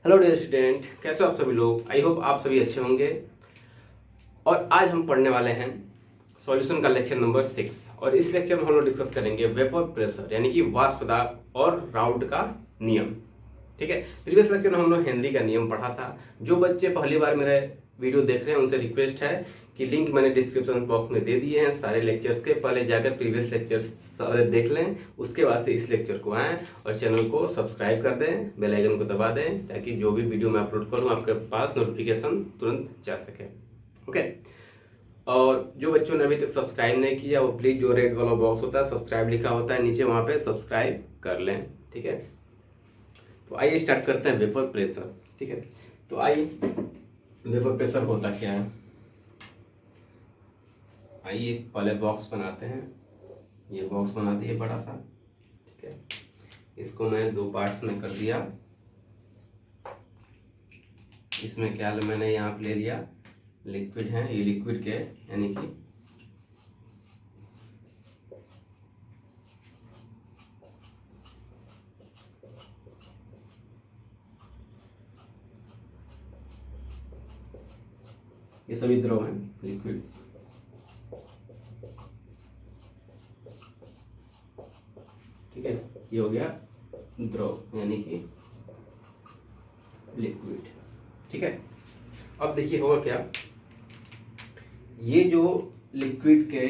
Hello dear student, कैसे हो आप सभी लोग। आई होप आप सभी अच्छे होंगे। और आज हम पढ़ने वाले हैं सॉल्यूशन का लेक्चर नंबर 6। और इस लेक्चर में हम लोग डिस्कस करेंगे वेपर प्रेशर यानी कि वाष्प दाब और राउट का नियम। ठीक है, प्रीवियस लेक्चर में हम लोग हेनरी का नियम पढ़ा था। जो बच्चे पहली बार मेरा वीडियो देख रहे हैं उनसे रिक्वेस्ट है कि लिंक मैंने डिस्क्रिप्शन बॉक्स में दे दिए हैं सारे लेक्चर्स के। पहले जाकर प्रीवियस लेक्चर्स सारे देख लें, उसके बाद से इस लेक्चर को आएँ और चैनल को सब्सक्राइब कर दें, बेल आइकन को दबा दें ताकि जो भी वीडियो मैं अपलोड करूँ आपके पास नोटिफिकेशन तुरंत जा सके। ओके। और जो बच्चों ने अभी तक सब्सक्राइब नहीं किया वो प्लीज जो रेड वाला बॉक्स होता है सब्सक्राइब लिखा होता है नीचे, वहां पे सब्सक्राइब कर लें। ठीक है, तो आइए स्टार्ट करते हैं वेपर प्रेशर। ठीक है, तो आइए वेपर प्रेशर होता क्या है। आइए पहले बॉक्स बनाते हैं। ये बॉक्स बना दिए बड़ा सा। ठीक है, इसको मैंने दो पार्ट्स में कर दिया। इसमें क्या मैंने यहाँ पे ले लिया लिक्विड है, ये लिक्विड के यानी कि ये सभी द्रव है लिक्विड। ठीक है, ये हो गया द्रव यानी कि लिक्विड। ठीक है, अब देखिए होगा क्या, ये जो लिक्विड के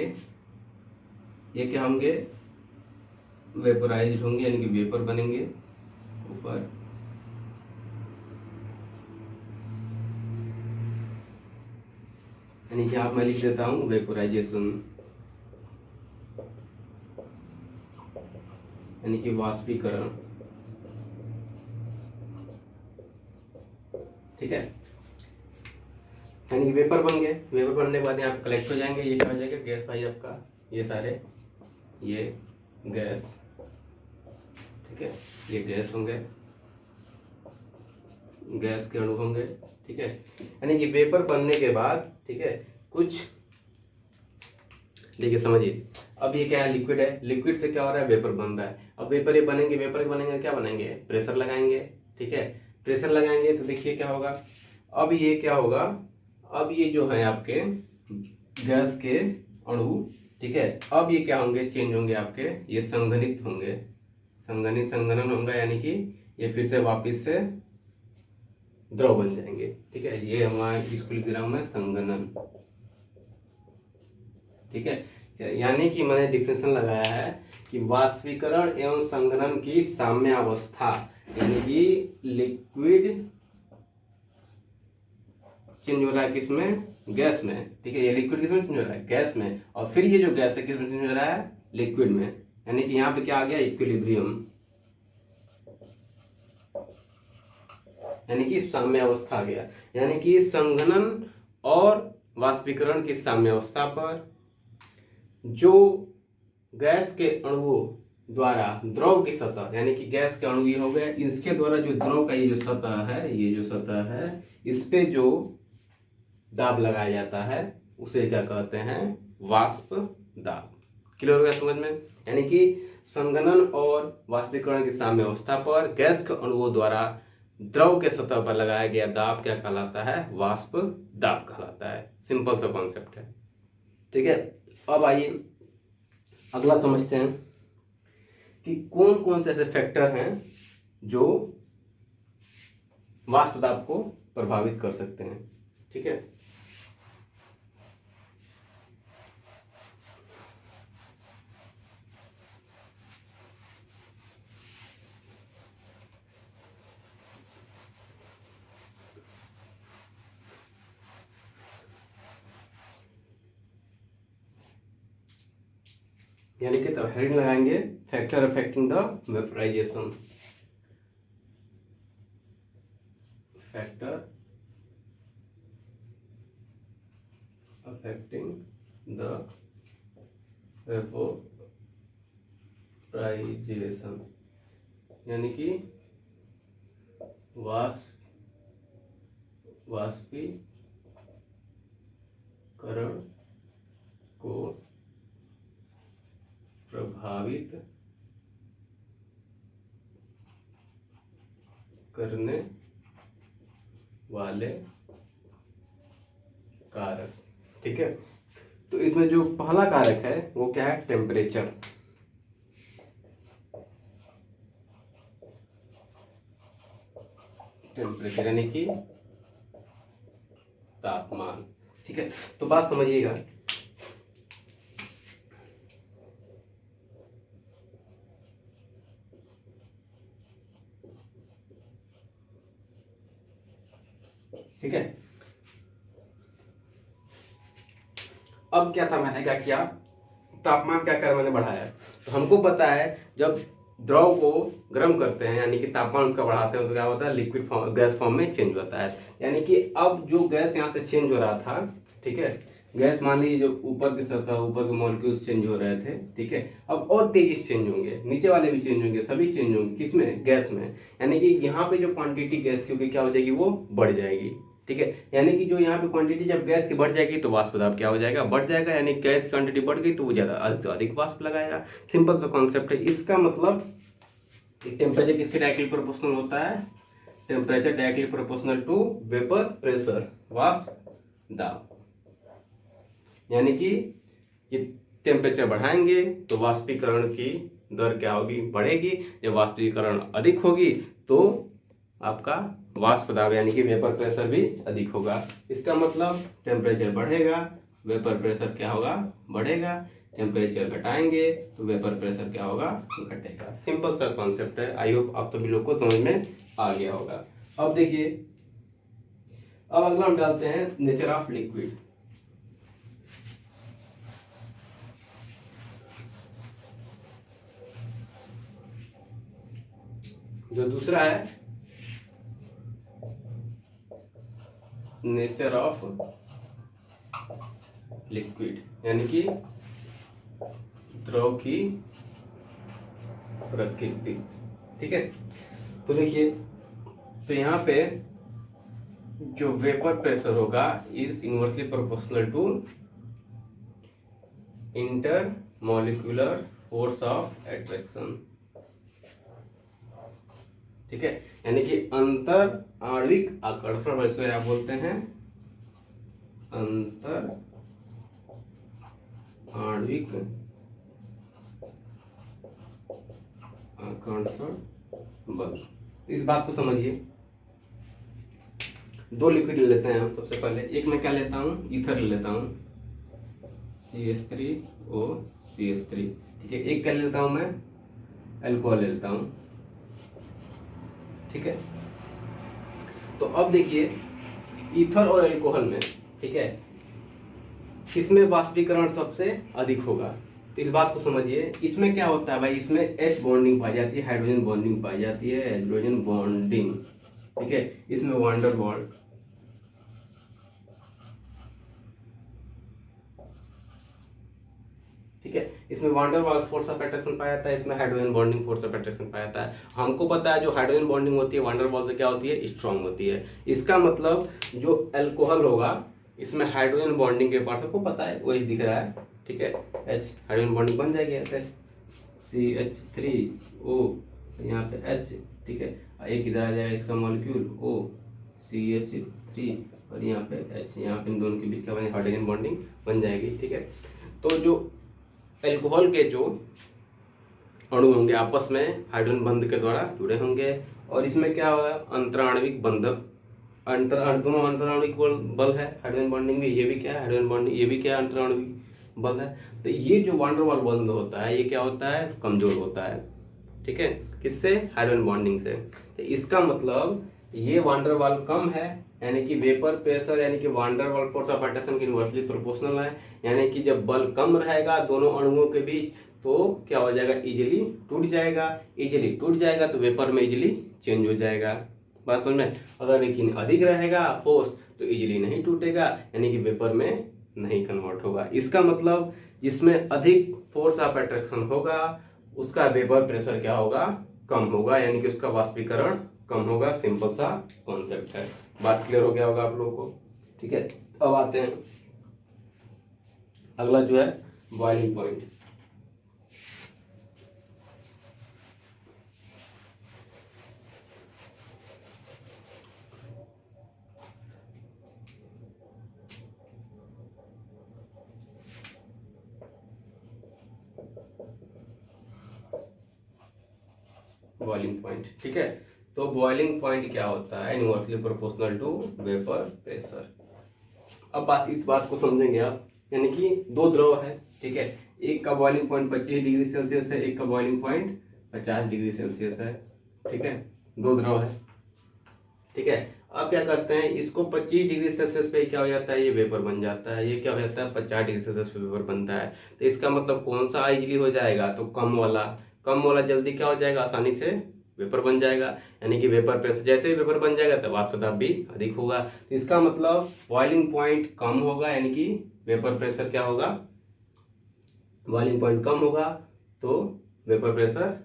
ये क्या होंगे, वेपोराइज होंगे यानी कि वेपर बनेंगे ऊपर। यानी कि आप मैं लिख देता हूं वेपोराइजेशन यानी कि वाष्पीकरण। ठीक है, यानी कि वेपर बन गए। वेपर बनने के बाद यहाँ पे कलेक्ट हो जाएंगे। ये क्या हो जाएगा, गैस भाई आपका, ये सारे ये गैस। ठीक है, ये गैस होंगे, गैस के अणु होंगे। ठीक है, यानी कि वेपर बनने के बाद ठीक है कुछ देखिए समझिए। अब ये क्या है, लिक्विड है, लिक्विड से क्या हो रहा है, वेपर बन रहा है। अब वेपर ये बनेंगे, वेपर के बनेंगे क्या बनेंगे, प्रेशर लगाएंगे। ठीक है, प्रेशर लगाएंगे तो देखिए क्या होगा, अब ये क्या होगा, अब ये जो है आपके गैस के अणु। ठीक है, अब ये क्या होंगे, चेंज होंगे आपके, ये संघनित होंगे, संघनन होगा यानी कि ये फिर से वापिस से द्रव बन जाएंगे। ठीक है, ये हमारे स्कूल ग्राम में संघनन। ठीक है, यानी कि मैंने डिफिनेशन लगाया है कि वाष्पीकरण एवं संघनन की साम्यावस्था यानी कि लिक्विड चेंज हो रहा है किसमें, गैस में। ठीक है, ये लिक्विड किसमें चेंज हो रहा है, गैस में। और फिर ये जो गैस है किसमें चेंज हो रहा है, लिक्विड में। यानी कि यहाँ पे क्या आ गया, इक्विलिब्रियम यानी कि साम्यावस्था आ गया। यानी कि संघनन और वाष्पीकरण की साम्यावस्था पर जो गैस के अणुओं द्वारा द्रव की सतह यानी कि गैस के अणु ये हो गए, इसके द्वारा जो द्रव का ये जो सतह है, ये जो सतह है, इस पे जो दाब लगाया जाता है उसे क्या कहते हैं, वाष्प दाब। क्लियर हो गया समझ में। यानी कि संघनन और वाष्पीकरण की साम्यावस्था पर गैस के अणुओं द्वारा द्रव के सतह पर लगाया गया दाब क्या कहलाता है, वाष्प दाब कहलाता है। सिंपल सा कॉन्सेप्ट है। ठीक है, अब आइए अगला समझते हैं कि कौन कौन से ऐसे फैक्टर हैं जो वाष्प दाब को प्रभावित कर सकते हैं। ठीक है, यानी कि हेडिंग लगाएंगे factor affecting the vaporization, factor affecting the vaporization यानी कि वाष्पीकरण को प्रभावित करने वाले कारक। ठीक है, तो इसमें जो पहला कारक है वो क्या है, टेम्परेचर। टेम्परेचर यानी कि तापमान। ठीक है, तो बात समझिएगा। ठीक है, अब क्या था, मैंने क्या किया, तापमान क्या कर मैंने बढ़ाया। तो हमको पता है जब द्रव को गर्म करते हैं यानी कि तापमान उसका बढ़ाते हैं तो क्या होता है, लिक्विड फॉर्म, गैस फॉर्म में चेंज होता है। यानी कि अब जो गैस यहाँ से चेंज हो रहा था, ठीक है, गैस मान लीजिए जो ऊपर की सतह, ऊपर के मॉलिक्यूल्स चेंज हो रहे थे, ठीक है, अब और तेजी से चेंज होंगे, नीचे वाले भी चेंज होंगे, सभी चेंज होंगे, किसमें, गैस में। यानी कि यहाँ पे जो क्वांटिटी गैस की होगी क्या हो जाएगी, वो बढ़ जाएगी। ठीक है, यानी कि जो यहाँ पे क्वांटिटी जब गैस की बढ़ जाएगी तो वाष्प दाब क्या हो जाएगा, बढ़ जाएगा। यानी गैस की क्वांटिटी बढ़ गई तो वो ज्यादा अधिक से अधिक वाष्प लगाएगा। सिंपल सा कॉन्सेप्ट है। इसका मतलब टेम्परेचर किसके डायरेक्टली प्रोपोर्शनल होता है, temperature directly proportional to vapour pressure, वाष्प दाब। यानी कि ये टेम्परेचर बढ़ाएंगे तो वाष्पीकरण की दर क्या होगी, बढ़ेगी। जब वाष्पीकरण अधिक होगी तो आपका वाष्प दाब यानी कि वेपर प्रेशर भी अधिक होगा। इसका मतलब टेम्परेचर बढ़ेगा, वेपर प्रेशर क्या होगा, बढ़ेगा। टेम्परेचर घटाएंगे तो वेपर प्रेशर क्या होगा, घटेगा। सिंपल सा कॉन्सेप्ट है। आई होप आप सभी लोग को समझ में आ गया होगा। अब देखिए, अब अगला हम डालते हैं नेचर ऑफ लिक्विड। जो दूसरा है नेचर ऑफ लिक्विड यानी कि द्रव की प्रकृति। ठीक है, तो देखिए, तो यहाँ पे जो वेपर प्रेशर होगा is inversely proportional to intermolecular force of attraction. ठीक है, यानी कि अंतर आणविक आकर्षण, वैसे आप बोलते हैं अंतर आणविक आकर्षण बल। इस बात को समझिए। दो लिक्विड ले लेते हैं हम। सबसे पहले एक मैं क्या लेता हूँ, ईथर ले लेता हूँ, CH3O CH3। ठीक है, एक क्या लेता हूँ मैं, अल्कोहल ले लेता हूँ। ठीक है, तो अब देखिए ईथर और अल्कोहल में, ठीक है, किसमें वाष्पीकरण सबसे अधिक होगा। तो इस बात को समझिए। इसमें क्या होता है भाई, इसमें H बॉन्डिंग पाई जाती है, हाइड्रोजन बॉन्डिंग पाई जाती है, हाइड्रोजन बॉन्डिंग। ठीक है, इसमें वांडर वॉल, ठीक है, इसमें वांडर वाल फोर्स ऑफ अट्रैक्शन पाया जाता है, इसमें hydrogen bonding force of attraction पाया जाता है। हमको पता है जो हाइड्रोजन बॉन्डिंग होती है वांडर वॉल से क्या होती है, स्ट्रांग होती है। इसका मतलब जो अल्कोहल होगा इसमें हाइड्रोजन बॉन्डिंग के पार्ट को पता है, वो दिख रहा है। ठीक है, H हाइड्रोजन बॉन्डिंग बन जाएगी ऐसे, CH3O, यहाँ पे H। ठीक है, एक इधर आ जाएगा इसका मॉलिक्यूल O, CH3, और यहाँ पे H, यहाँ पे इन दोनों के बीच का हाइड्रोजन बॉन्डिंग बन जाएगी। ठीक है, तो जो अल्कोहल के जो अणु होंगे आपस में हाइड्रोजन बंध के द्वारा जुड़े होंगे, और इसमें क्या होगा, अंतराणविक बंधक, दोनों अंतराणविक बल है। हाइड्रोजन बॉन्डिंग में ये भी क्या है, हाइड्रोजन बॉन्डिंग, ये भी क्या है, अंतराणविक बल है। तो ये जो वांडर वाल बंध होता है ये क्या होता है, कमजोर होता है। ठीक है, किससे, हाइड्रोजन बॉन्डिंग से। तो इसका मतलब ये वांडर वाल कम है, यानी कि वेपर प्रेशर यानी कि वांडर वाल फोर्स ऑफ अट्रैक्शन की इनवर्सली प्रोपोर्शनल है। यानी कि जब बल कम रहेगा दोनों अणुओं के बीच तो क्या हो जाएगा, इजीली टूट जाएगा। इजीली टूट जाएगा तो वेपर में इजीली चेंज हो जाएगा। बात समझ में। अगर लेकिन अधिक रहेगा फोर्स तो इजीली नहीं टूटेगा, यानी कि वेपर में नहीं कन्वर्ट होगा। इसका मतलब जिसमें अधिक फोर्स ऑफ अट्रैक्शन होगा उसका वेपर प्रेशर क्या होगा, कम होगा, यानी कि उसका वाष्पीकरण कम होगा। सिंपल सा कॉन्सेप्ट है। बात क्लियर हो गया होगा आप लोगों को। ठीक है, अब आते हैं अगला जो है बॉइलिंग पॉइंट। Boiling point. ठीक है, तो बॉइलिंग पॉइंट क्या होता है, inversely proportional to vapour pressure. अब इस बात को समझेंगे आप, यानी कि दो द्रव है, ठीक है, एक का बॉइलिंग पॉइंट 25 डिग्री सेल्सियस है, एक का बॉइलिंग पॉइंट 50 डिग्री सेल्सियस है। ठीक है, दो द्रव है। ठीक है, अब क्या करते हैं, इसको 25 डिग्री सेल्सियस पे क्या हो जाता है, ये वेपर बन जाता है, ये क्या हो जाता है 50 डिग्री सेल्सियस पे वेपर बनता है। तो इसका मतलब कौन सा इजीली हो जाएगा, तो कम वाला जल्दी क्या हो जाएगा, आसानी से वेपर बन जाएगा। यानी कि वेपर प्रेशर जैसे ही वेपर बन जाएगा तो वाष्प दाब भी अधिक होगा। तो इसका मतलब बॉइलिंग पॉइंट कम होगा, यानी कि वेपर प्रेशर क्या होगा, बॉइलिंग पॉइंट कम होगा तो वेपर प्रेशर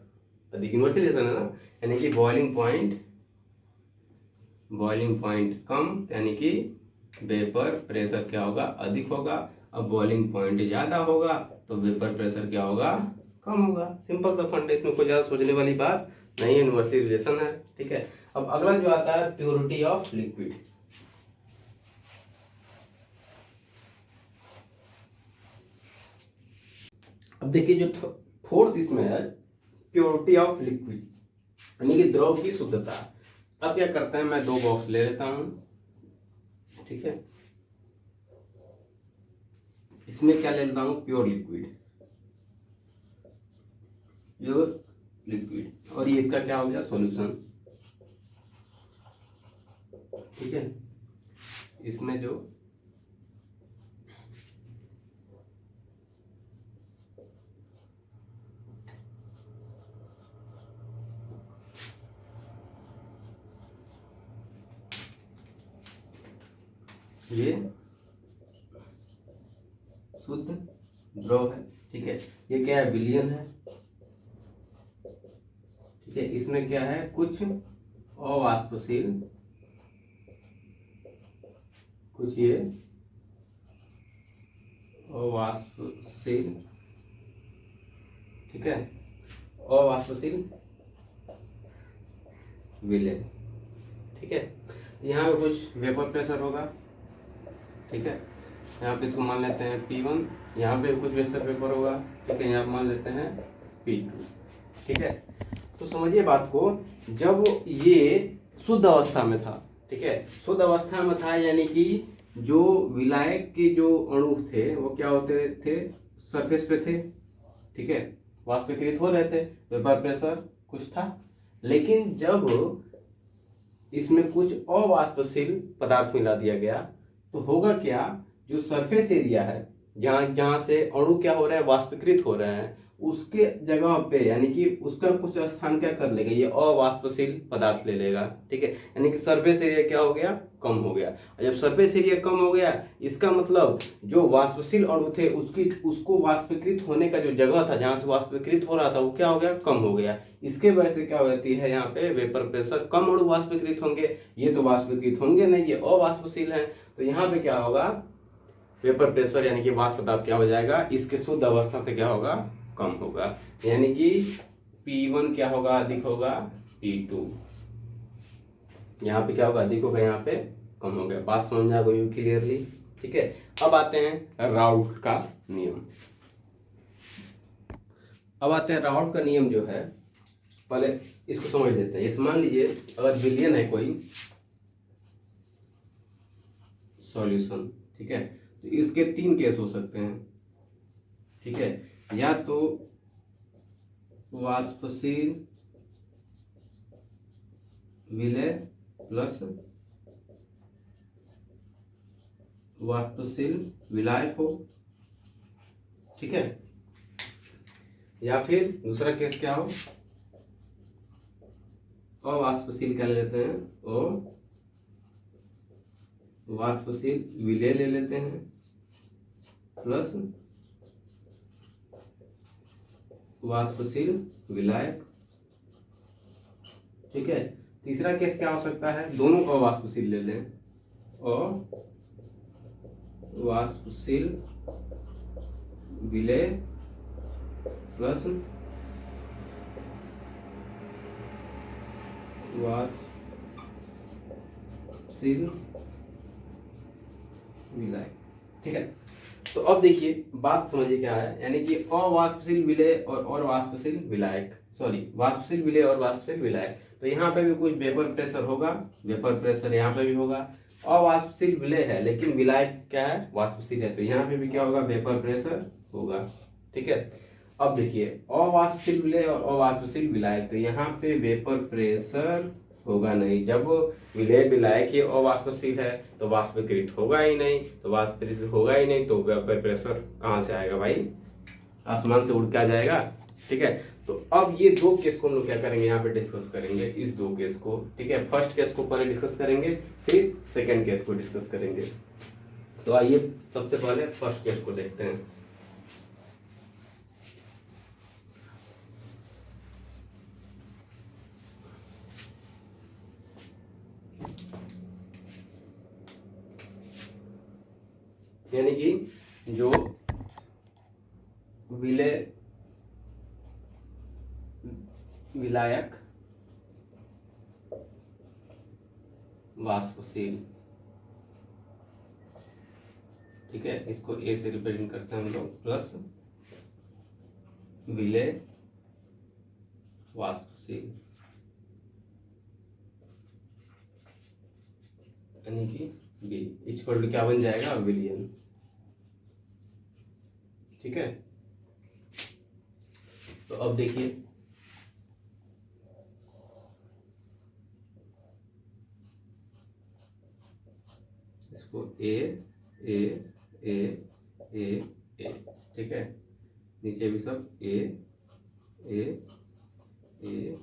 अधिक। इन्वर्स रिलेशन है ना, यानी कि बॉइलिंग पॉइंट कम, यानी कि वेपर प्रेशर क्या होगा, अधिक होगा। अब बॉइलिंग पॉइंट ज्यादा होगा तो वेपर प्रेशर क्या होगा, कम होगा। सिंपल सा फंड है, इसमें कोई ज्यादा सोचने वाली बात नहीं है, इन्वर्सली रिलेशन है। ठीक है, अब अगला जो आता है प्योरिटी ऑफ लिक्विड। अब देखिए जो फोर्थ इसमें है प्योरिटी ऑफ लिक्विड, यानी कि द्रव की शुद्धता। अब क्या करते हैं, मैं दो बॉक्स ले लेता हूं, ठीक है, इसमें क्या ले लेता हूं, प्योर लिक्विड, और ये इसका क्या हो गया, सॉल्यूशन। ठीक है, इसमें जो ये शुद्ध द्रव है। ठीक है, ये क्या है, विलयन है। ठीक है, इसमें क्या है, कुछ अवाष्पशील, कुछ ये अवाष्पशील, ठीक है, अवाष्पशील विलय। ठीक है, यहाँ पे कुछ वेपर प्रेशर होगा। ठीक है, यहाँ पे इसको मान लेते हैं P1, यहाँ पे कुछ वेपर पेपर होगा। ठीक है, यहाँ मान लेते हैं P2। ठीक है, तो समझिए बात को, जब ये शुद्ध अवस्था में था, ठीक है, शुद्ध अवस्था में था, यानी कि जो विलायक के जो अणु थे वो क्या होते थे, सरफेस पे थे। ठीक है, वाष्पीकृत हो रहे थे, वेपर प्रेशर कुछ था। लेकिन जब इसमें कुछ अवाष्पशील पदार्थ मिला दिया गया तो होगा क्या, जो सरफेस एरिया है, जहां से अणु क्या हो रहे हैं, वाष्पीकृत हो रहे हैं, उसके जगह पे यानी कि उसका कुछ स्थान क्या कर लेगा, ये अवाष्पशील पदार्थ ले लेगा। ठीक है, यानी कि सरफेस एरिया क्या हो गया, कम हो गया। और जब सरफेस एरिया कम हो गया, इसका मतलब जो वाष्पशील अणु थे उसको वाष्पीकृत होने का जो जगह था, जहां से वाष्पीकृत हो रहा था, वो क्या हो गया, कम हो गया। इसके वजह से क्या होती है, यहाँ पे वेपर प्रेशर कम, अणु वाष्पीकृत होंगे, ये तो वाष्पीकृत होंगे नहीं, ये अवाष्पशील है। तो यहाँ पे क्या होगा, वेपर प्रेशर यानी कि वाष्प दाब क्या हो जाएगा, इसके शुद्ध अवस्था से क्या होगा, कम होगा। यानी कि P1 क्या होगा, अधिक होगा, P2 यहाँ पे क्या होगा, अधिक होगा, यहाँ पे कम हो गया। बात समझ आ गई क्लियरली। ठीक है, अब आते हैं राउल्ट का नियम। अब आते हैं राउल्ट का नियम जो है, पहले इसको समझ लेते हैं। इस मान लीजिए अगर विलयन है कोई सॉल्यूशन, ठीक है, तो इसके तीन केस हो सकते हैं। ठीक है, या तो वाष्पशील विलय प्लस वाष्पशील विलायक हो। ठीक है, या फिर दूसरा केस क्या हो, अवाष्पशील क्या ले लेते हैं, वाष्पशील विलय ले लेते हैं प्लस वाष्पशील विलायक। ठीक है, तीसरा केस क्या हो सकता है, दोनों को वाष्पशील ले लें, और वाष्पशील विलय प्लस वाष्पशील विलय। ठीक है, तो अब देखिए बात समझिए क्या है, यानी कि अवाष्पशील विलय और अवाष्पशील विलायक, सॉरी वाष्पशील विलेय और वाष्पशील विलायक। तो यहाँ पे भी कुछ वेपर प्रेशर होगा, वेपर प्रेशर यहाँ पे भी होगा। अवाष्पशील विलेय है लेकिन विलायक क्या है, वाष्पशील है, तो यहाँ पे भी क्या होगा, वेपर प्रेशर होगा। ठीक है, अब देखिए अवाष्पशील विलेय और अवाष्पशील विलायक, तो यहाँ पे वेपर प्रेशर होगा नहीं। जब विलेय विलायक ही अवाष्पशील है तो वाष्पीकृत होगा ही नहीं, तो वाष्पीकृत होगा ही नहीं तो वेपर प्रेशर कहाँ से आएगा भाई, आसमान से उड़ के आ जाएगा। ठीक है, तो अब ये दो केस को हम लोग क्या करेंगे, यहाँ पे डिस्कस करेंगे इस दो केस को। ठीक है, फर्स्ट केस को पहले डिस्कस करेंगे, फिर सेकेंड केस को डिस्कस करेंगे। तो आइए सबसे पहले फर्स्ट केस को देखते हैं। यानी कि जो विलेय विलायक वाष्पशील, ठीक है, इसको ए से रिप्रेजेंट करते हैं हम लोग, प्लस विलेय वाष्पशील यानी कि बी इक्वल टू क्या बन जाएगा, विलियन। ठीक है, तो अब देखिए इसको ए ए ए ए ए, ठीक है, नीचे भी सब ए ए ए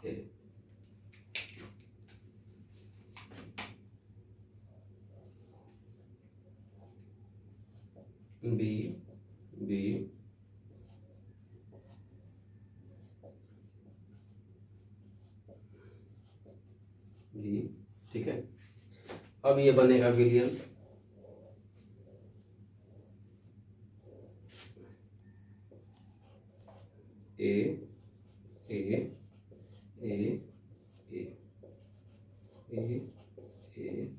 ए। बी बी बी, ठीक है, अब ये बनेगा विलियन। ए ए ए ए ए ए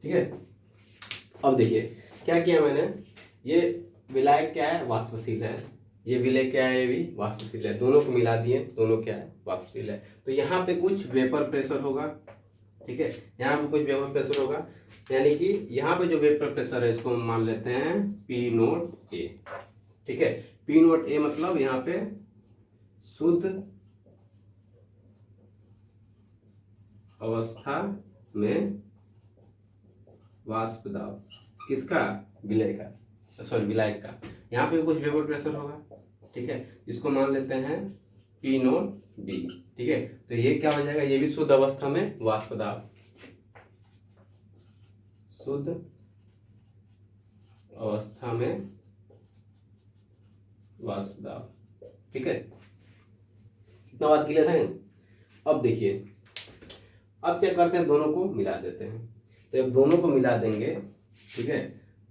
ठीक है, अब देखिए क्या किया मैंने, ये विलायक क्या है, वाष्पशील है, ये विलेय क्या है, ये भी वाष्पशील है, दोनों को मिला दिए, दोनों क्या है, वाष्पशील है। तो यहाँ पे कुछ वेपर प्रेशर होगा। ठीक है, यहाँ पे कुछ वेपर प्रेशर होगा, यानी कि यहाँ पे जो वेपर प्रेशर है इसको हम मान लेते हैं पी नोट ए। ठीक है, पी नोट ए मतलब यहाँ पे शुद्ध अवस्था में वाष्प दाब किसका, विलेय का, सॉरी विलायक का। यहाँ पे कुछ वेपर प्रेशर होगा। ठीक है, इसको मान लेते हैं पी नोट बी। ठीक है, तो ये क्या हो जाएगा, ये भी शुद्ध अवस्था में वाष्प दाब, शुद्ध अवस्था में वाष्प दाब। ठीक है, इतना बात क्लियर है। अब देखिए अब क्या करते हैं, दोनों को मिला देते हैं। तो अब दोनों को मिला देंगे, ठीक है,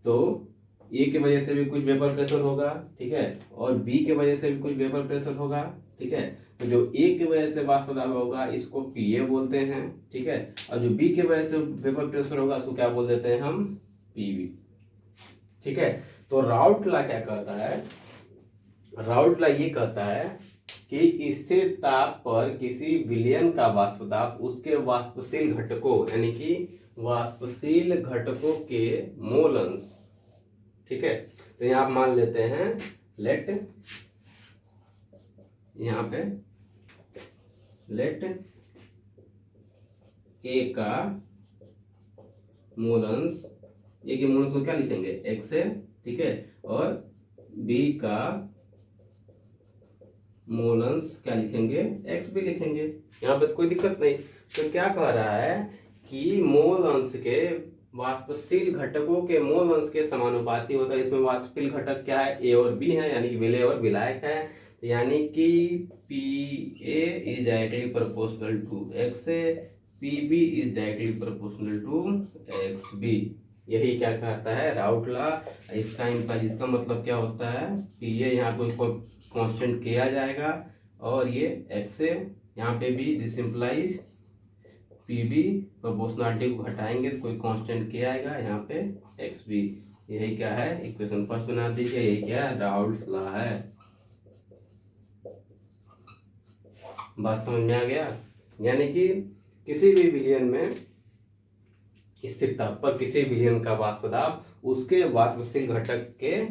तो ए की वजह से भी कुछ वेपर प्रेशर होगा, ठीक है, और बी की वजह से भी कुछ वेपर प्रेशर होगा। ठीक है, तो जो ए की वजह से वाष्प दाब होगा इसको पीए बोलते हैं। ठीक है, और जो बी की वजह से वेपर प्रेशर होगा उसको क्या बोल देते हैं हम, पीवी। ठीक है, तो राउट लॉ क्या कहता है, राउट लॉ ये कहता है कि स्थिर ताप पर किसी विलयन का वाष्प दाब उसके वाष्पशील घटकों यानी कि वाष्पशील घटकों के मोल अंश। ठीक है, तो यहाँ मान लेते हैं लेट, यहाँ पे लेट ए का मोल अंश, ए के मोल अंश को क्या लिखेंगे, एक्स है। ठीक है, और बी का मोल अंश क्या लिखेंगे, एक्स भी लिखेंगे, यहाँ पे तो कोई दिक्कत नहीं। तो क्या कह रहा है कि मोल अंश के वाष्पशील घटकों के मोल अंश के समानुपाती होता है। इसमें वाष्पशील घटक क्या है, ए और बी है, यानी कि विलेय और विलायक है। यानी कि P A is directly proportional to X A, P B is directly proportional to X B. यही क्या कहता है राउट लॉ। इसका इम्प्लाई, इसका मतलब क्या होता है, पी ए यहाँ कोई कांस्टेंट के आ जाएगा और ये एक्स ए यहाँ पे भी, this implies P B proportionality को हटाएंगे तो कोई कांस्टेंट के आएगा यहाँ पे एक्स बी। यही क्या है, इक्वेशन फर्स्ट बना दीजिए, यही क्या है, राउट लॉ है। बात समझ में आ गया। यानी कि किसी भी विलयन में स्थिर ताप पर किसी विलयन का वाष्प दाब उसके वाष्पशील घटक के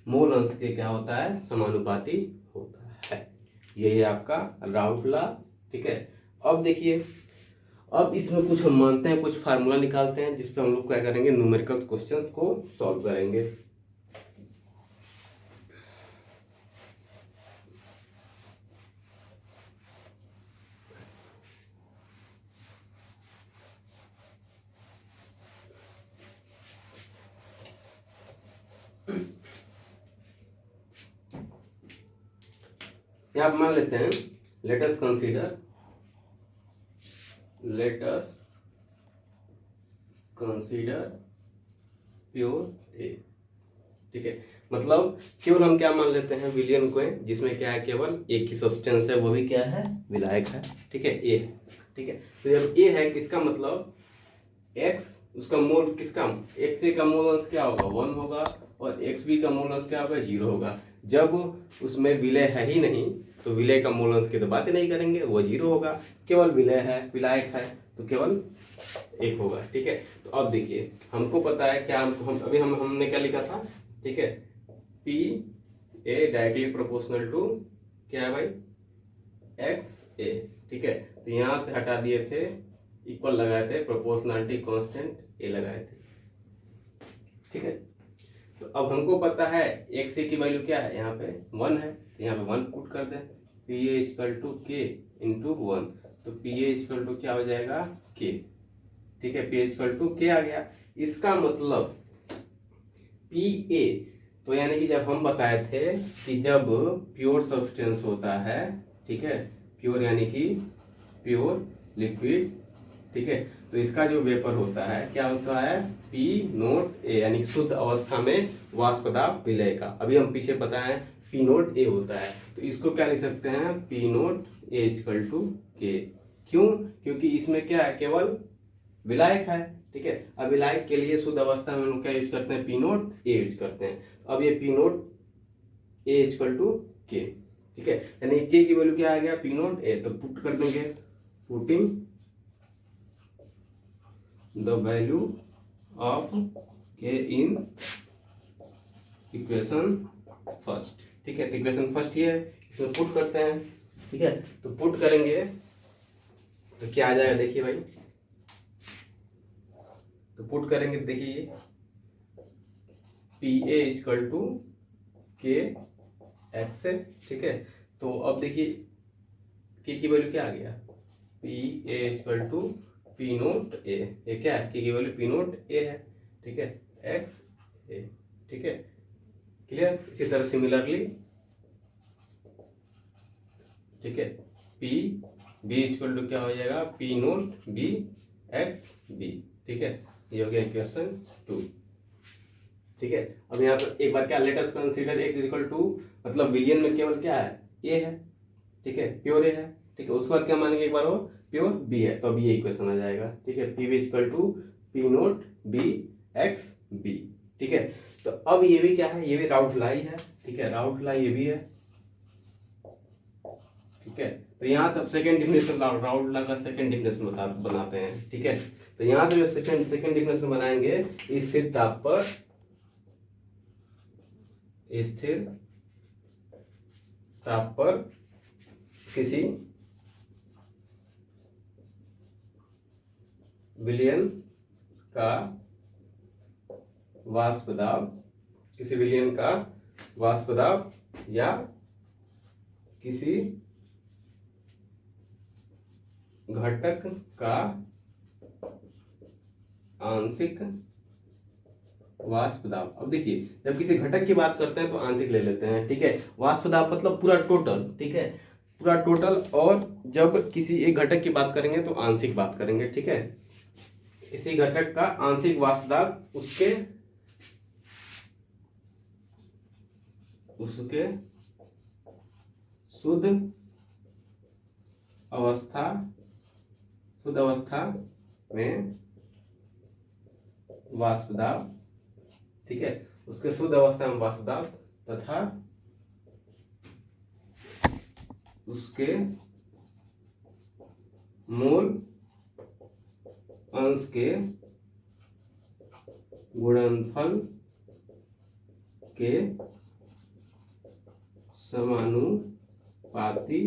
मूल अंश के क्या होता है, समानुपाती होता है। यही आपका राउट लॉ। ठीक है, अब देखिए, अब इसमें कुछ हम मानते हैं, कुछ फार्मूला निकालते हैं जिसपे हम लोग क्या करेंगे, न्यूमेरिकल क्वेश्चन को सॉल्व करेंगे। यहाँ मान लेते हैं, लेट अस कंसीडर प्योर ए। ठीक है, मतलब केवल हम क्या मान लेते हैं, विलयन को जिसमें क्या है, केवल एक ही सब्सटेंस है, वो भी क्या है, विलायक है। ठीक है, ए। ठीक है, तो जब ए है किसका मतलब एक्स, उसका मोल किसका, एक्स ए का मोल अंश क्या होगा, 1 होगा और एक्स बी का मोल अंश क्या होगा, 0 होगा। जब उसमें विलय है ही नहीं तो विलय का मोल अंश की तो बात ही नहीं करेंगे, वो 0 होगा। केवल विलय है, विलायक है तो केवल 1 होगा। ठीक है, तो अब देखिए, हमको पता है क्या, हम अभी हमने क्या लिखा था। ठीक है, P A directly proportional to क्या है भाई, एक्स ए। ठीक है, तो यहाँ से हटा दिए थे, इक्वल लगाए थे, प्रोपोर्शनलिटी कांस्टेंट ए लगाए थे। ठीक है, तो अब हमको पता है एक्स ए की वैल्यू क्या है, यहाँ पे 1 है, तो यहाँ पे 1 पुट कर दें, पी ए इक्वल टू के इंटू 1, तो पी ए इक्वल टू क्या हो जाएगा, के। ठीक है, पी ए इक्वल टू के आ गया। इसका मतलब पी ए, तो यानी कि जब हम बताए थे कि जब प्योर सब्सटेंस होता है, ठीक है, प्योर यानी कि प्योर लिक्विड, ठीक है, तो इसका जो वेपर होता है क्या होता है, पी नोट ए, यानी शुद्ध अवस्था में वाष्प दाब विलय का। अभी हम पीछे बताएं पी नोट ए होता है, तो इसको क्या लिख सकते हैं, P note A equal to K. क्यों, क्योंकि इसमें क्या है, केवल विलायक है। ठीक है, अब विलायक के लिए शुद्ध अवस्था में हम क्या यूज करते हैं, पी नोट ए यूज करते हैं। अब ये P note A equal to K. ठीक है, यानी के की वैल्यू क्या आ गया, पी नोट ए, तो पुट कर देंगे, पुटिंग द वैल्यू ऑफ के इन इक्वेशन फर्स्ट। ठीक है, तो इक्वेशन फर्स्ट ये है, इसमें पुट करते हैं। ठीक है, तो पुट करेंगे तो क्या आ जाएगा, देखिए भाई, तो पुट करेंगे, देखिए पी ए इक्वल टू के एक्स है। ठीक है, तो अब देखिए के की वैल्यू क्या आ गया, P A equal to P note A, ये क्या है, के की वैल्यू पी नोट ए है। ठीक है, एक्स ए। ठीक है, क्लियर। इसी तरह सिमिलरली, ठीक है, पी बी इक्वल टू क्या हो जाएगा, P note B X B. ठीक है, ये हो गया क्वेश्चन 2। ठीक है, अब यहाँ पर एक बार क्या, let us consider X equal to, मतलब विलियन में केवल क्या है, ए है। ठीक है, प्योर ए है। ठीक है, उसके बाद क्या मानेंगे, एक बार वो प्योर बी है, तो अब ये इक्वेशन आ जाएगा। ठीक है, P B equal to P note B X B. ठीक है, तो अब ये भी क्या है, ये भी राउट लॉ है। ठीक है, राउट लॉ ये भी है। ठीक है, तो यहाँ से सेकंड डिफिनेशन, राउट लॉ का सेकंड डिफिनेशन बनाते हैं। ठीक है, तो यहाँ से जो सेकंड डिफिनेशन बनाएंगे, स्थिर ताप पर किसी विलयन का वाष्प दाब, किसी विलयन का वाष्प दाब या किसी घटक का आंशिक वाष्प दाब। अब देखिए जब किसी घटक की बात करते हैं तो आंशिक ले लेते हैं, ठीक है। वाष्प दाब मतलब पूरा टोटल, ठीक है, पूरा टोटल। और जब किसी एक घटक की बात करेंगे तो आंशिक बात करेंगे, ठीक है। किसी घटक का आंशिक वाष्प दाब उसके शुद्ध अवस्था में वाष्प दाब, ठीक है, उसके शुद्ध अवस्था में वाष्प दाब तथा उसके मोल अंश के गुणनफल के समानुपाती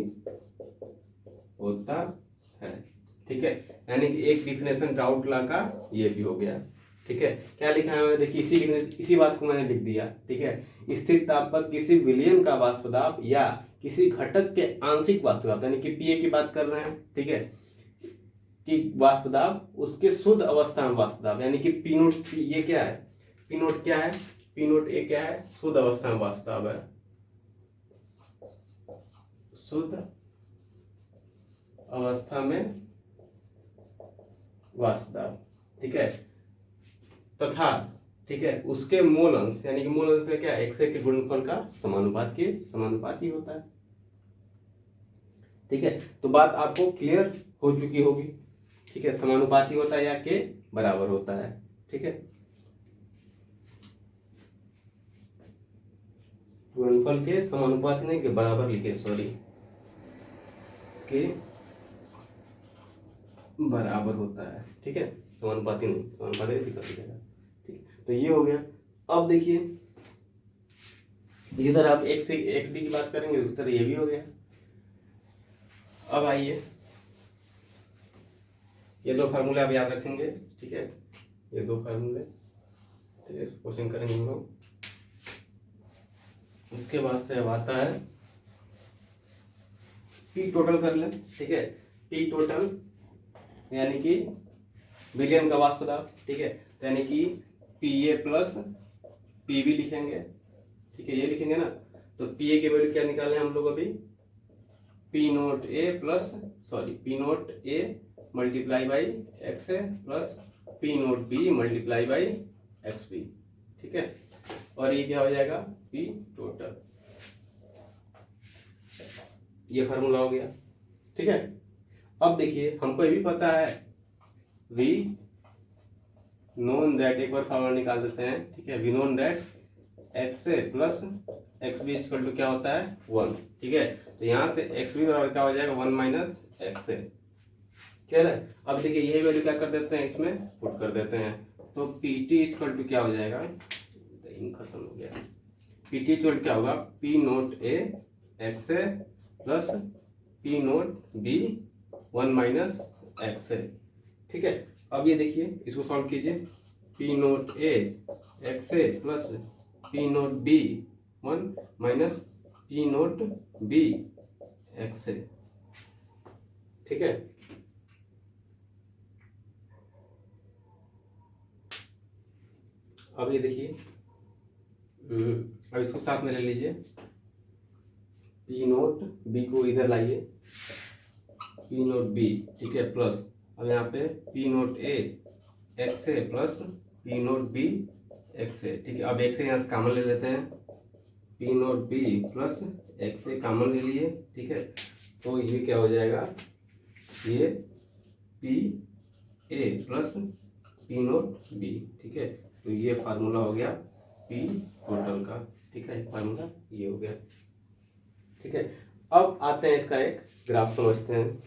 होता है, ठीक है। यानी कि एक डिफिनेशन राउट लॉ का ये भी हो गया, ठीक है। क्या लिखा है मैंने, देखिए इसी बात को मैंने लिख दिया, ठीक है। स्थिर ताप पर किसी विलयन का वाष्प दाब या किसी घटक के आंशिक वाष्प दाब, यानी कि पीए की बात कर रहे हैं, ठीक है, कि वाष्प दाब उसके शुद्ध अवस्था में वाष्प दाब, यानी कि पी नोट, ये क्या है, पी नोट क्या है, पी नोट ए क्या है, शुद्ध अवस्था में वाष्प दाब है, शुद्ध अवस्था में वाष्प दाब, ठीक है, तथा, ठीक है, उसके मोल अंश, यानी कि मोल अंश क्या है, एक्स के गुणनफल का समानुपाती होता है, ठीक है। तो बात आपको क्लियर हो चुकी होगी, ठीक है। समानुपाती होता है या के बराबर होता है, ठीक है। गुणनफल के समानुपाती नहीं, के बराबर लिखे, सॉरी, के बराबर होता है, ठीक है, समानुपाती नहीं, समानुपाती दिक्कत हो जाएगा, ठीक है। तो ये हो गया। अब देखिए इधर आप एक्स से एक्स बी की बात करेंगे उस तरह ये भी हो गया। अब आइए ये दो फार्मूले आप याद रखेंगे, ठीक है, ये दो फार्मूले, ठीक है, क्वेश्चन करेंगे हम लोग। उसके बाद से अब आता है पी टोटल कर लें, ठीक है। पी टोटल यानी कि विलयन का वाष्प दाब, ठीक है, तो यानी कि P A plus P B लिखेंगे, ठीक है, ये लिखेंगे ना। तो पी ए की वैल्यू क्या निकाले हम लोग अभी, P note A plus, sorry, P note A multiply by X A plus P note B multiply by X B, ठीक है। और ये क्या हो जाएगा, पी टोटल, ये फार्मूला हो गया, ठीक है। अब देखिए हमको ये भी पता है वी नोन दैट, एक बार फार्मूला निकाल देते हैं, ठीक है। We known that X A plus X B equal to क्या होता है, 1, ठीक है। तो यहाँ से एक्स बी बराबर क्या हो जाएगा, 1 माइनस एक्स ए, ठीक है। अब देखिए यही वैल्यू क्या कर देते हैं, इसमें पुट कर देते हैं, तो पी टी इक्वल टू क्या हो जाएगा, खत्म हो गया, पी टी इक्वल क्या होगा, P note A X A plus P note B 1 minus X A, ठीक है। अब ये देखिए इसको सॉल्व कीजिए, P note A X A plus P note B 1 minus P note B X A, ठीक है। अब ये देखिए अब इसको साथ में ले लीजिए, पी नोट बी को इधर लाइए, पी नोट बी, ठीक है, प्लस अब यहाँ पे P note A X A plus P note B X A, ठीक है। अब एक्स ए यहाँ से कॉमन ले लेते हैं, P note B plus X A common ले लिए, ठीक है। तो ये क्या हो जाएगा, ये P A plus P note B, ठीक है। तो ये फार्मूला हो गया पी टोटल का, ठीक है, फार्मूला ये हो गया, ठीक है। अब आते हैं इसका एक ग्राफ समझते हैं।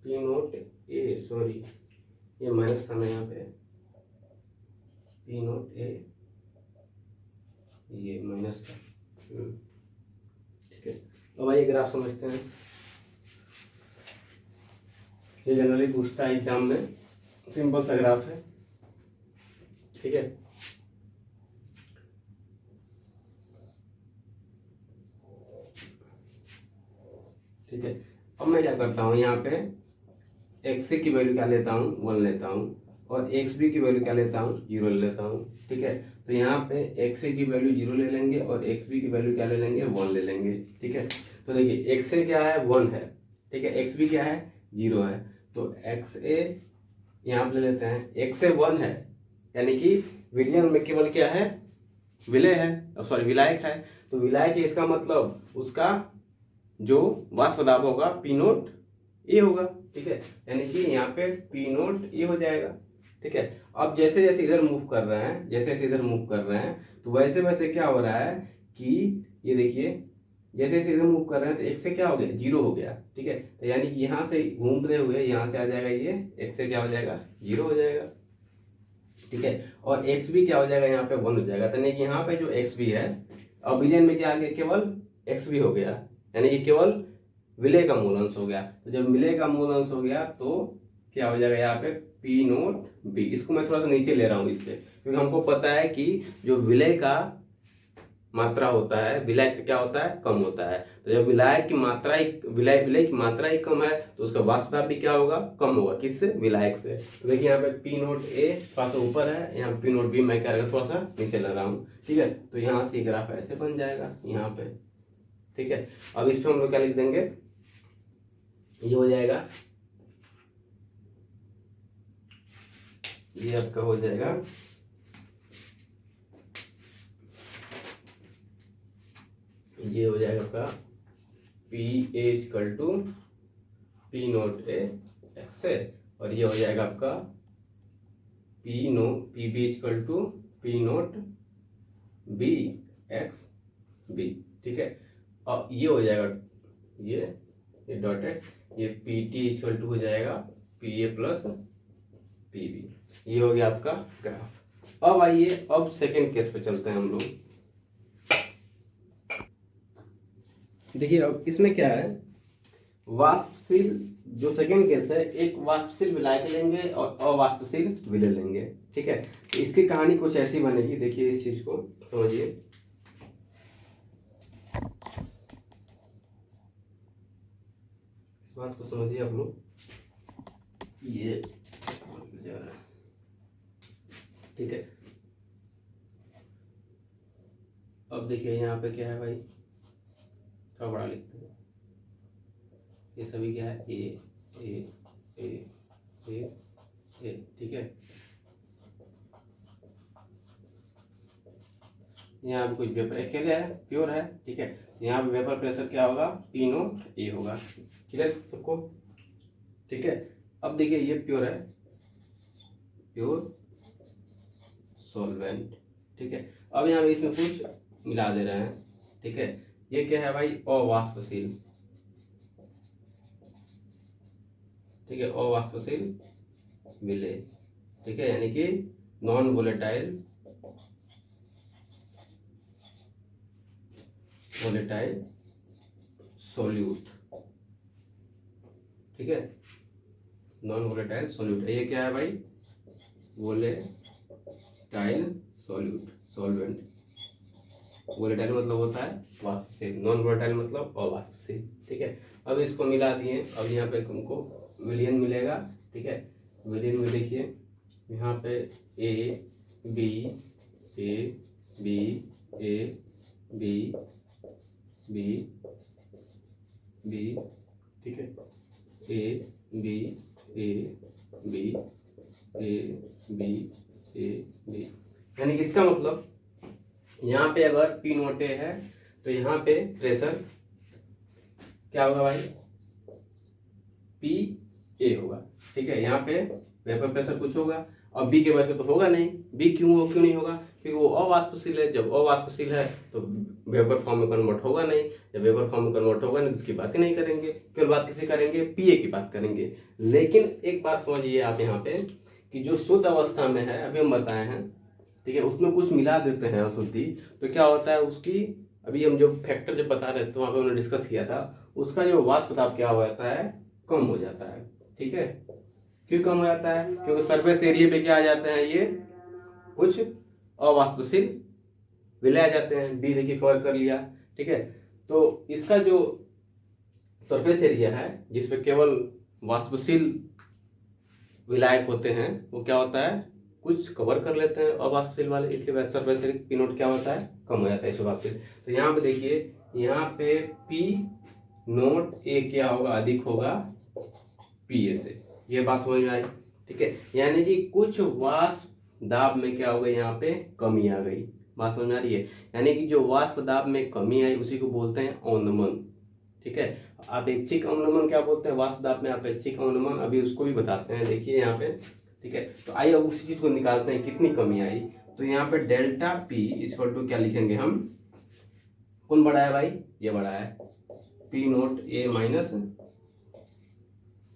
पी नोट ए, सॉरी ये माइनस था ना यहाँ पे, पी नोट ए ये माइनस था, ठीक है। अब आइए ग्राफ समझते हैं, ये जनरली पूछता है एग्जाम में, सिंपल सा ग्राफ है, ठीक है। ठीक है, अब मैं क्या करता हूँ, यहाँ पे एक्स ए की वैल्यू क्या लेता हूँ, 1 लेता हूँ, और एक्स बी की वैल्यू क्या लेता हूँ, 0 ले लेता हूँ। ठीक है, तो यहाँ पे एक्स ए की वैल्यू 0 ले लेंगे और एक्स बी की वैल्यू क्या ले लेंगे, 1 ले लेंगे। ठीक है, तो देखिए एक्स ए क्या है, 1 है। ठीक है, एक्स बी क्या है, 0 है। तो एक्स ए यहाँ पे ले लेते हैं, एक्स ए 1 है, यानी कि विलियन में केवल क्या है, विलय है, सॉरी विलायक है। तो विलायक है, इसका मतलब उसका जो वाष्प दाब होगा पी नोट ए होगा। ठीक है, यानी कि यहाँ पे पी नोट ए हो जाएगा। ठीक है, अब जैसे जैसे इधर मूव कर रहे हैं, जैसे जैसे इधर मूव कर रहे हैं, तो वैसे वैसे क्या हो रहा है कि ये देखिए, जैसे जैसे इधर मूव कर रहे हैं तो एक से क्या हो गया, 0 हो गया। ठीक है, तो यानी कि यहाँ से घूमते हुए यहाँ से आ जाएगा, ये एक से क्या हो जाएगा, 0 हो जाएगा। ठीक है, और एक्स भी क्या हो जाएगा, यहाँ पे 1 हो जाएगा। तो यानी कि यहाँ पे जो एक्स भी है, अब विलयन में क्या आ गया, केवल एक्स भी हो गया, यानी कि केवल विलय का मूल अंश हो गया। तो जब विलय का मूल अंश हो गया तो क्या हो जाएगा, यहाँ पे पी नोट बी। इसको मैं थोड़ा सा नीचे ले रहा हूँ इससे, क्योंकि हमको पता है कि जो विलय का मात्रा होता है विलायक से क्या होता है, कम होता है। तो जब विलायक की मात्रा ही विलय की मात्रा ही कम है तो उसका वाष्प दाब भी क्या होगा, कम होगा। किससे, विलायक से। तो देखिए यहाँ पे पी नोट ए थोड़ा सा ऊपर है, यहाँ पी नोट बी मैं क्या रहेगा, थोड़ा सा नीचे ला रहा हूँ। ठीक है, तो यहाँ से ग्राफ ऐसे बन जाएगा यहाँ पे। ठीक है, अब इस पे हम लोग क्या लिख देंगे, ये हो जाएगा, ये आपका हो जाएगा, ये हो जाएगा आपका P A equal to P note A X है, और ये हो जाएगा आपका P B equal to P note B X B. ठीक है, और ये हो जाएगा, ये डॉटेड, ये पी टी इक्वल टू हो जाएगा P A plus P B. ये हो गया आपका ग्राफ। अब आइए, अब सेकेंड केस पे चलते हैं हम लोग। देखिए अब इसमें क्या है, वाष्पशील जो सेकेंड केस है, एक वाष्पशील विलायक लेंगे और अवाष्पशील विलय लेंगे। ठीक है, तो इसकी कहानी कुछ ऐसी बनेगी, देखिए इस चीज को समझिए। इस बात को समझिए आप लोग, ये जा रहा है। ठीक है, अब देखिए यहाँ पे क्या है भाई, थोड़ा बड़ा लिखते हैं, ये सभी क्या है, ए ए ए ए ए। ठीक है, यहाँ पे कुछ वेपर अकेले है, प्योर है। ठीक है, यहाँ पे वेपर प्रेशर क्या होगा, पी नोट ए होगा। क्लियर सबको। ठीक है, अब देखिए ये प्योर है, प्योर सॉल्वेंट। ठीक है, अब यहाँ पे इसमें कुछ मिला दे रहे हैं। ठीक है, ये क्या है भाई, अवाष्पशील। ठीक है, अवाष्पशील विलय। ठीक है, यानी कि नॉन वोलेटाइल सोल्यूट। ठीक है, नॉन वोलेटाइल सोल्यूट। ये क्या है भाई, वोलेटाइल सॉल्वेंट। वोलेटाइल मतलब होता है वाष्पशील, नॉन वोलेटाइल मतलब अवाष्पशील। ठीक है, अब इसको मिला दिए, अब यहाँ पे तुमको विलियन मिलेगा। ठीक है, विलियन में देखिए यहाँ पे A B A B A B B B. ठीक है, A B A B A B A B, यानी कि इसका मतलब यहाँ पे अगर पी नोट ए है तो यहाँ पे प्रेशर क्या होगा भाई, पी ए होगा। ठीक है, यहाँ पे वेपर प्रेशर कुछ होगा, और बी के वजह से तो होगा नहीं। बी क्यों नहीं होगा, क्योंकि वो अवाष्पशील है। जब अवाष्पशील है तो वेपर फॉर्म में कन्वर्ट होगा नहीं। जब वेपर फॉर्म में कन्वर्ट होगा नहीं तो उसकी बात ही नहीं करेंगे, केवल बात किसी करेंगे, पीए की बात करेंगे। लेकिन एक बात समझिए आप यहाँ पे, कि जो शुद्ध अवस्था में है, अभी हम बताए हैं, ठीक है, उसमें कुछ मिला देते हैं अशुद्धि, तो क्या होता है उसकी, अभी हम जो फैक्टर जब बता रहे थे वहाँ पे हमने डिस्कस किया था, उसका जो वाष्प दाब क्या हो जाता है, कम हो जाता है। ठीक है, क्यों कम हो जाता है, क्योंकि सरफेस एरिया पे क्या आ जाते हैं, ये कुछ अवाष्पशील विलय आ जाते हैं। बी देखिए कवर कर लिया। ठीक है, तो इसका जो सरफेस एरिया है जिसपे केवल वाष्पशील विलायक होते हैं, वो क्या होता है, कुछ कवर कर लेते हैं अवाष्पशील वाले, इसलिए सरफेस एरिया पी नोट क्या होता है, कम हो जाता है स्वभावशील। तो यहाँ पे देखिए, यहाँ पे पी नोट ए क्या होगा, अधिक होगा पी ए से। ये बात समझ में आई? ठीक है, यानी कि कुछ वाष्प दाब में क्या हो गई, यहाँ पे कमी आ गई। बात समझ में आ रही है? यानी कि जो वाष्प दाब में कमी आई उसी को बोलते हैं अवनमन। ठीक है, अपेक्षिक अवनमन क्या बोलते हैं, वाष्प दाब में अपेक्षिक अवनमन, अभी उसको भी बताते हैं, देखिए यहाँ पे। ठीक है, तो आइए अब उसी चीज को निकालते हैं, कितनी कमी आई। तो यहाँ पे डेल्टा पी इक्वल टू क्या लिखेंगे हम, कौन बड़ा है भाई, ये बड़ा है, पी नोट ए माइनस।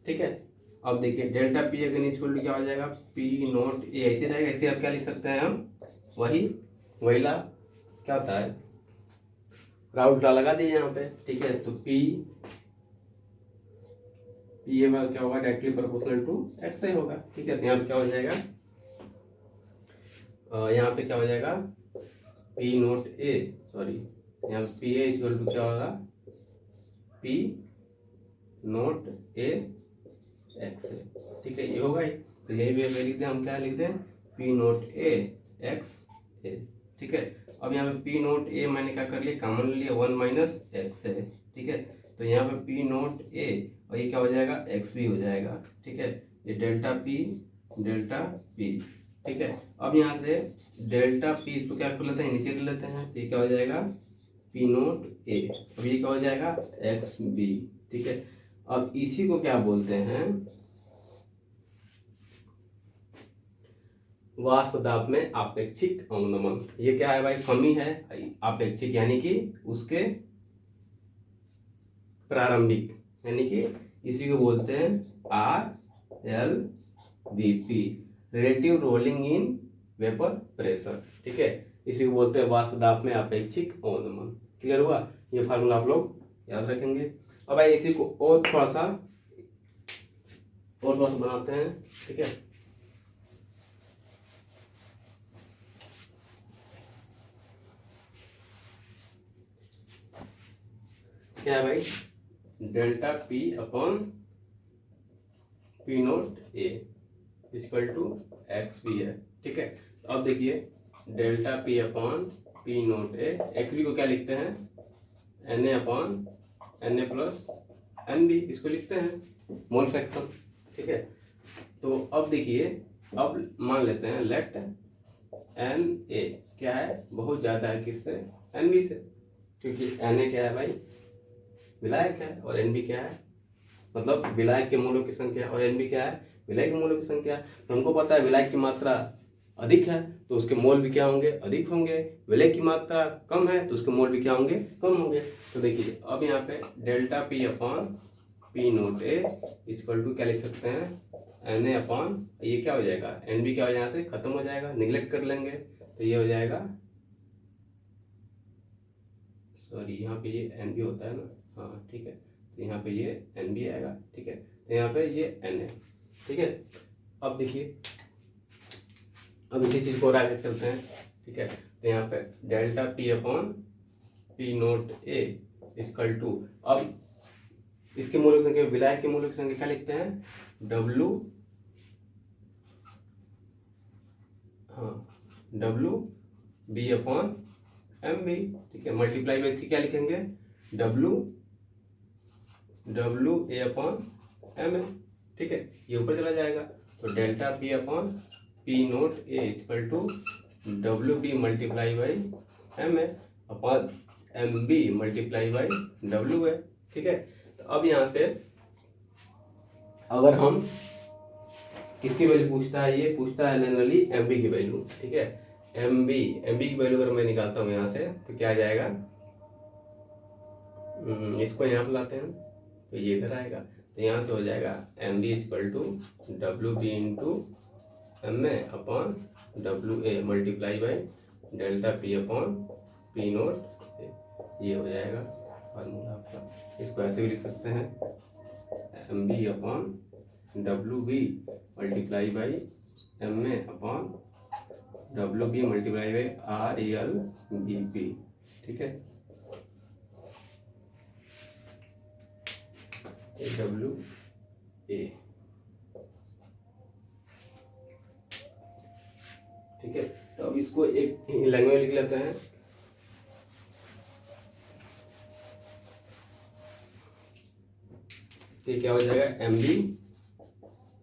ठीक है, अब देखिए delta P again equal to क्या हो जाएगा, पी नोट ए, ऐसे रहेगा। इसलिए अब क्या लिख सकते हैं हम, वही ला क्या होता है, राउंड ला लगा दिए यहाँ पे। ठीक है, तो पी ये क्या होगा, डायरेक्टली प्रोपोर्शनल टू एक्स ही होगा। ठीक है, तो यहाँ पे क्या हो जाएगा, यहाँ पे क्या हो जाएगा, पी नोट ए, सॉरी यहाँ पे पी ए इक्वल टू क्या होगा, पी नोट ए एक्स। ठीक है, ये होगा ही। तो यही भी लिख दें हम, क्या लिख दें, P note A X A. ठीक है, अब यहाँ पे पी नोट ए मैंने क्या कर लिया, कॉमन ले लिया, 1 माइनस एक्स है। ठीक है, तो यहाँ पे पी नोट ए और ये क्या हो जाएगा, एक्स भी हो जाएगा। ठीक है, ये डेल्टा पी। ठीक है, अब यहाँ से डेल्टा पी इसको क्या कर लेते हैं, नीचे ले लेते हैं, तो ये क्या हो जाएगा, पी नोट ए, अब ये क्या हो जाएगा, एक्स बी। ठीक है, अब इसी को क्या बोलते हैं, वाष्प दाब में आपेक्षिक अवनमन। ये क्या है भाई, कमी है आपेक्षिक, यानी कि उसके प्रारंभिक, यानी कि इसी को बोलते हैं RLVP, relative rolling in vapour pressure. ठीक है, इसी को बोलते हैं वाष्प दाब में आपेक्षिक अवनमन। क्लियर हुआ? ये फार्मूला आप लोग याद रखेंगे। अब भाई इसी को और थोड़ा सा बनाते हैं। ठीक है, क्या है भाई, delta P upon P note A equal to X B है। ठीक है, तो अब देखिए delta P upon P note A, X B को क्या लिखते हैं, N A upon N A plus N B, इसको लिखते हैं मोल फ्रैक्शन। ठीक है, तो अब देखिए, अब मान लेते हैं लेट एन ए क्या है, बहुत ज्यादा है किससे, एन बी से, क्योंकि एन ए क्या है भाई, विलायक है, और एन बी क्या है, मतलब विलायक के मूलों की संख्या, और एन बी क्या है, विलायक के मूलों की संख्या। तो हमको पता है विलायक की मात्रा अधिक है तो उसके मोल भी क्या होंगे, अधिक होंगे। विलय की मात्रा कम है तो उसके मोल भी क्या होंगे, कम होंगे। तो देखिए अब यहाँ पे delta P upon P note A equal to क्या लिख सकते हैं, एन ए अपॉन, ये क्या हो जाएगा, एन बी क्या हो जाएगा, यहाँ से खत्म हो जाएगा, निगलेक्ट कर लेंगे तो ये हो जाएगा, सॉरी यहाँ पे ये एन बी होता है ना, हाँ ठीक है, तो यहाँ पे ये एन बी आएगा। ठीक है, तो यहाँ पे ये एन है। ठीक है, अब देखिए अब इसी चीज को और आगे चलते हैं। ठीक है, तो यहाँ पे delta P upon P note A equal to, अब इसके मूल्य की संख्या, विलायक के मूल्य की संख्या क्या लिखते हैं, डब्लू, हाँ W B upon M B. ठीक है, मल्टीप्लाई में इसकी क्या लिखेंगे, W A upon M A. ठीक है, ये ऊपर चला जाएगा, तो delta P upon P note A equal to W B multiply by M A upon M B multiply by W A. ठीक है, तो अब यहाँ से अगर हम किसकी वैल्यू पूछता है, ये पूछता है जनरली एम बी की वैल्यू। ठीक है, एम बी की वैल्यू अगर मैं निकालता हूँ यहाँ से तो क्या आ जाएगा, इसको यहाँ पर लाते हैं तो ये इधर आएगा, तो यहाँ से हो जाएगा M B equal to W B into M A upon W A multiply by delta P upon P naught, ये हो जाएगा फार्मूला आपका। इसको ऐसे भी लिख सकते हैं, M B upon W B multiply by M A upon W B multiply by R E L B P. ठीक है, AWA। ठीक है, तो अब इसको एक लैंग्वेज लिख लेते हैं। फिर क्या हो जाएगा, MB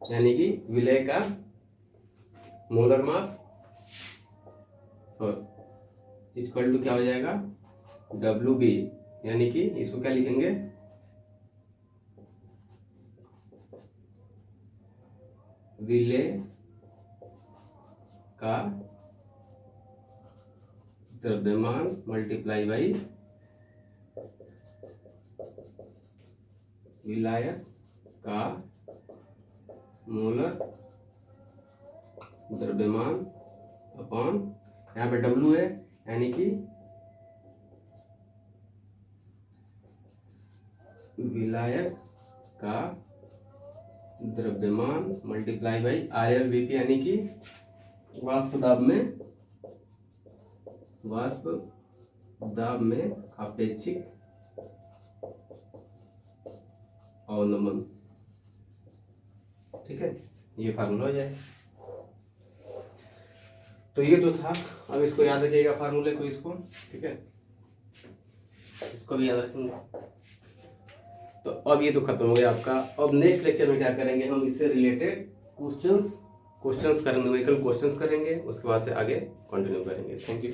यानी कि विलय का मोलर मास इक्वल टू क्या हो जाएगा, WB यानी कि इसको क्या लिखेंगे, विलय का द्रव्यमान मल्टीप्लाई बाई विलायक का मोलर द्रव्यमान अपॉन, यहाँ पे W है यानी कि विलायक का द्रव्यमान मल्टीप्लाई बाई ILVP यानी कि वाष्प दाब में अपेक्षिक अवनमन। ठीक है, ये फार्मूला हो जाए। तो ये तो था, अब इसको याद रखिएगा फार्मूले को, इसको ठीक है, इसको भी याद रखेंगे। तो अब ये तो खत्म हो गया आपका। अब नेक्स्ट लेक्चर में क्या करेंगे, हम इससे रिलेटेड क्वेश्चंस करेंगे, न्यूमेरिकल क्वेश्चंस करेंगे, उसके बाद से आगे कंटिन्यू करेंगे। Thank you.